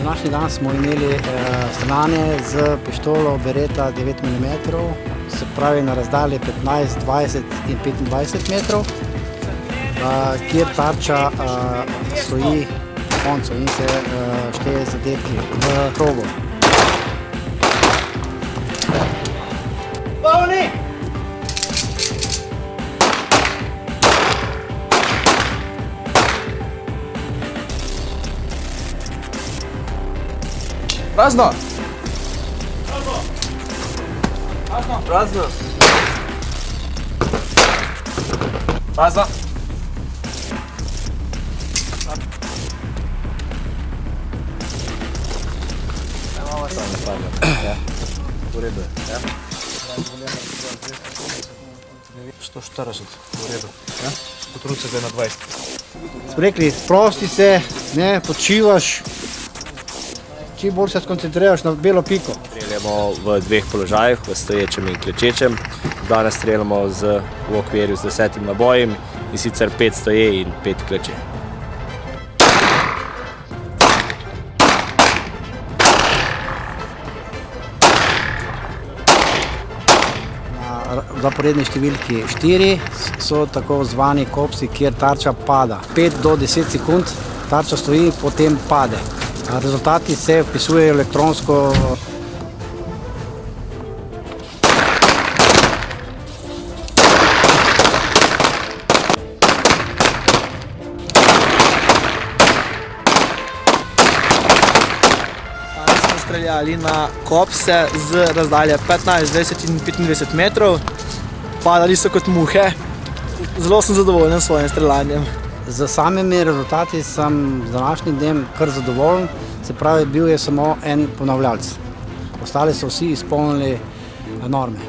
Današnji dan smo imeli streljanje z pištolo Beretta 9 mm, se pravi na razdalji 15, 20 in 25 metrov, kjer tarča stoji na koncu in se šteje zadetki v krogu. Prazno! Prazno! Prazno! V redu je. 140, v redu. Potrudi se zdaj na 20. Smo rekli, sprosti se, ne, počivaš, čim bolj se skoncentriraš na belo piko. Streljamo v dveh položajih, v stoječem in klečečem. Danes streljamo v okvirju z 10 nabojem in sicer 5 stoje in 5 kleče. Na zaporedni številki 4 so tako zvani kopsi, kjer tarča pada. 5 do 10 sekund tarča stoji, potem pade. Rezultati se vpisujejo elektronsko. Danes smo streljali na kopse z razdalje 15, 20 in 25 metrov. Padali so kot muhe. Zelo sem zadovoljen s svojim streljanjem. Z samimi rezultati sem z današnjim dnem kar zadovoljen, se pravi, bil je samo en ponavljalec. Ostali so vsi izpolnili norme.